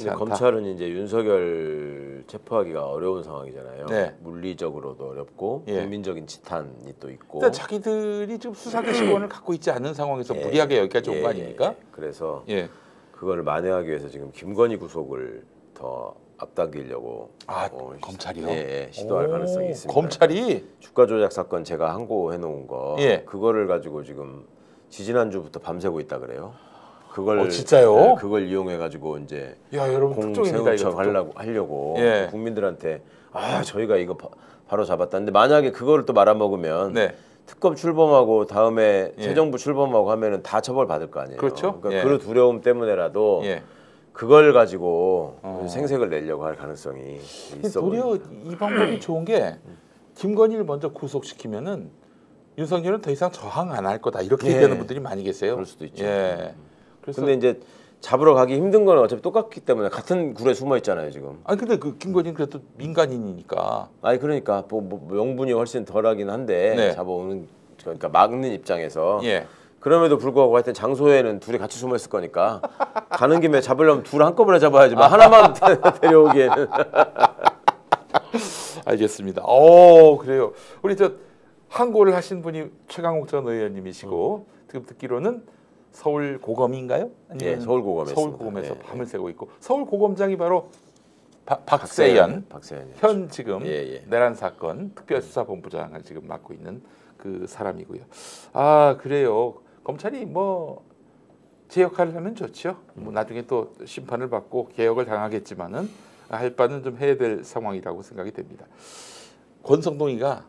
근데 않다. 검찰은 이제 윤석열 체포하기가 어려운 상황이잖아요. 네. 물리적으로도 어렵고 예. 국민적인 지탄이 또 있고. 그러니까 자기들이 지금 수사기시권을 갖고 있지 않은 상황에서 예. 무리하게 여기까지 온 거 아닙니까? 그래서 예. 그걸 만회하기 위해서 지금 김건희 구속을 더 앞당기려고 검찰이요? 예, 시도할 가능성이 있습니다. 검찰이 주가 조작 사건 제가 항고해 놓은 거 예. 그거를 가지고 지금 지지난주부터 밤새고 있다 그래요. 그걸 진짜요? 네, 그걸 이용해 가지고 이제 야 여러분 특종입니다 이거. 하려고 예. 국민들한테 저희가 이거 바로 잡았다. 근데 만약에 그거를 또 말아먹으면 네. 특검 출범하고 다음에 예. 새 정부 출범하고 하면은 다 처벌 받을 거 아니에요. 그렇죠. 그러니까 예. 그 두려움 때문에라도 예. 그걸 가지고 생색을 내려고 할 가능성이 있어 도리어 보입니다. 이 방법이 좋은 게 김건희를 먼저 구속시키면은 윤석열은 더 이상 저항 안 할 거다 이렇게 예. 얘기하는 분들이 많이 계세요. 그럴 수도 있죠. 예. 그래서 근데 이제 잡으러 가기 힘든 건 어차피 똑같기 때문에 같은 굴에 숨어 있잖아요 지금. 아니 근데 그 김건희는 그래도 민간인이니까. 아니 그러니까 뭐 명분이 훨씬 덜하긴 한데 네. 잡아오는 그러니까 막는 입장에서 예. 그럼에도 불구하고 하여튼 장소에는 둘이 같이 숨어 있을 거니까 가는 김에 잡으려면 둘 한꺼번에 잡아야지 뭐 하나만 데려오기에는. 알겠습니다. 그래요. 우리 저 항고를 하신 분이 최강욱 전 의원님이시고 지금 듣기로는 서울 고검인가요? 예, 서울고검에서 서울고검에서 밤을 새고 있고 서울고검장이 바로 박세연 현 지금 내란 사건 특별수사본부장을 지금 맡고 있는 그 사람이고요. 그래요. 검찰이 뭐 제 역할을 하면 좋죠. 뭐 나중에 또 심판을 받고 개혁을 당하겠지만은 할 바는 좀 해야 될 상황이라고 생각이 됩니다. 권성동이가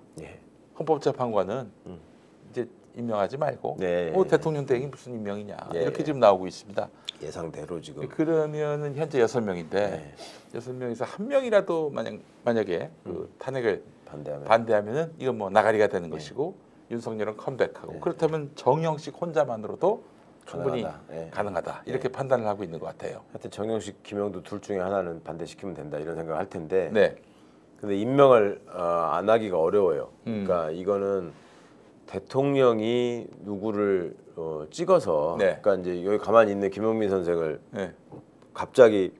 헌법재판관은 이제 임명하지 말고 대통령 대행이 무슨 임명이냐 이렇게 지금 나오고 있습니다. 예상대로 지금. 그러면은 현재 6명인데 6명에서 한 명이라도 만약에 그 탄핵을 반대하면은 이건 뭐 나가리가 되는 것이고 윤석열은 컴백하고 그렇다면 정영식 혼자만으로도 충분히 가능하다 이렇게 판단을 하고 있는 것 같아요. 하여튼 정영식, 김영도 둘 중에 하나는 반대시키면 된다 이런 생각을 할 텐데. 네. 근데 임명을 안 하기가 어려워요. 그러니까 이거는 대통령이 누구를 찍어서 그러니까 이제 여기 가만히 있는 김용민 선생을 갑자기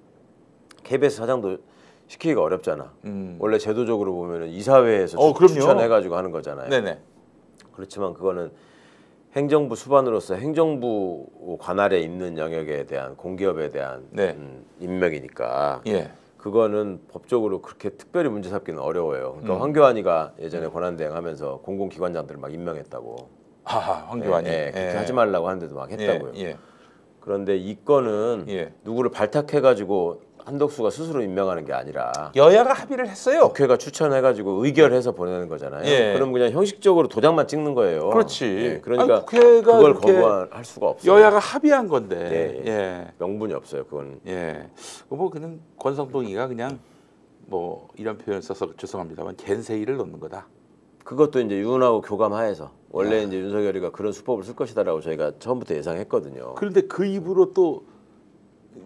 KBS 사장도 시키기가 어렵잖아. 원래 제도적으로 보면은 이사회에서 추천해가지고 하는 거잖아요. 네네. 그렇지만 그거는 행정부 수반으로서 행정부 관할에 있는 영역에 대한 공기업에 대한 임명이니까 그거는 법적으로 그렇게 특별히 문제 삼기는 어려워요. 그러니까 황교안이가 예전에 권한대행하면서 공공기관장들을 막 임명했다고. 황교안이 그렇게 하지 말라고 하는데도 막 했다고요. 그런데 이 건은 누구를 발탁해가지고 한덕수가 스스로 임명하는 게 아니라 여야가 합의를 했어요. 국회가 추천해가지고 의결해서 보내는 거잖아요. 그럼 그냥 형식적으로 도장만 찍는 거예요. 그렇지. 그러니까 국회가 그걸 거부할 수가 없어요. 여야가 합의한 건데 명분이 없어요. 그건. 뭐 그냥 권성동이가 그냥 뭐 이런 표현을 써서 죄송합니다만 갠세이를 넣는 거다. 그것도 이제 윤하고 교감하에서 원래 이제 윤석열이가 그런 수법을 쓸 것이다라고 저희가 처음부터 예상했거든요. 그런데 그 입으로 또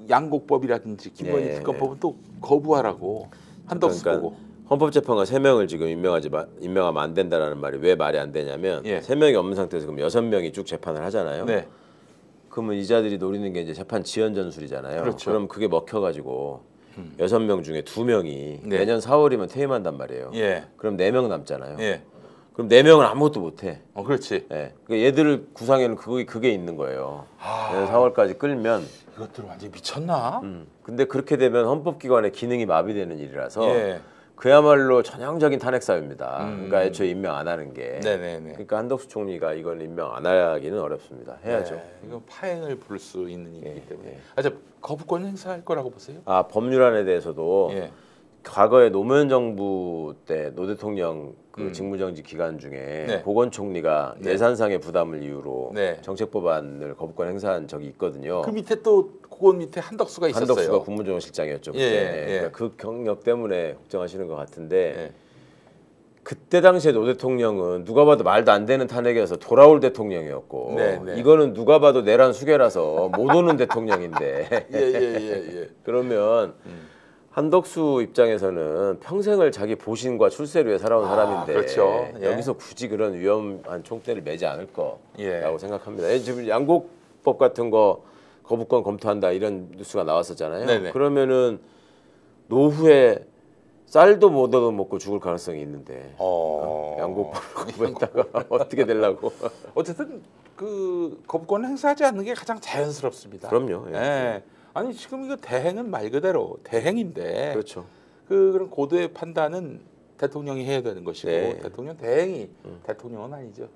양곡법이라든지 김건희 특검법은 또 거부하라고 한덕수 보고. 헌법재판관 3명을 지금 임명하면 안 된다라는 말이 왜 말이 안 되냐면 3명이 없는 상태에서 그럼 6명이 쭉 재판을 하잖아요. 그러면 이자들이 노리는 게 이제 재판 지연 전술이잖아요. 그렇죠. 그럼 그게 먹혀가지고 6명 중에 2명이 내년 4월이면 퇴임한단 말이에요. 그럼 4명 남잖아요. 그럼 4명은 아무것도 못해. 그렇지. 얘들을 구상에는 그게 있는 거예요. 내년 4월까지 끌면. 이것들 완전 미쳤나? 근데 그렇게 되면 헌법기관의 기능이 마비되는 일이라서 그야말로 전형적인 탄핵 사유입니다. 그러니까 애초에 임명 안 하는 게. 그러니까 한덕수 총리가 이건 임명 안 하기는 어렵습니다. 해야죠. 이건 파행을 부를 수 있는 일이기 때문에. 거부권 행사할 거라고 보세요? 법률안에 대해서도 과거에 노무현 정부 때 노 대통령 그 직무정지 기간 중에 보건총리가 예산상의 부담을 이유로 정책법안을 거부권 행사한 적이 있거든요. 그 밑에 또 그건 밑에 한덕수가 있었어요. 한덕수가 국무조정실장이었죠. 그때. 그러니까 그 경력 때문에 걱정하시는 것 같은데 그때 당시에 노 대통령은 누가 봐도 말도 안 되는 탄핵이어서 돌아올 대통령이었고 이거는 누가 봐도 내란 수괴라서 못 오는 대통령인데 그러면 한덕수 입장에서는 평생을 자기 보신과 출세를 위해 살아온 사람인데 여기서 굳이 그런 위험한 총대를 매지 않을 거라고 생각합니다. 지금 양곡법 같은 거 거부권 검토한다 이런 뉴스가 나왔었잖아요. 네네. 그러면은 노후에 쌀도 못 얻어먹고 죽을 가능성이 있는데 양곡밥을 구했다가 어떻게 되려고. 어쨌든 그 거부권을 행사하지 않는 게 가장 자연스럽습니다. 그럼요. 예. 예. 아니 지금 이거 대행은 말 그대로 대행인데 그렇죠. 그런 고도의 판단은 대통령이 해야 되는 것이고 네. 대통령 대행이 대통령은 아니죠.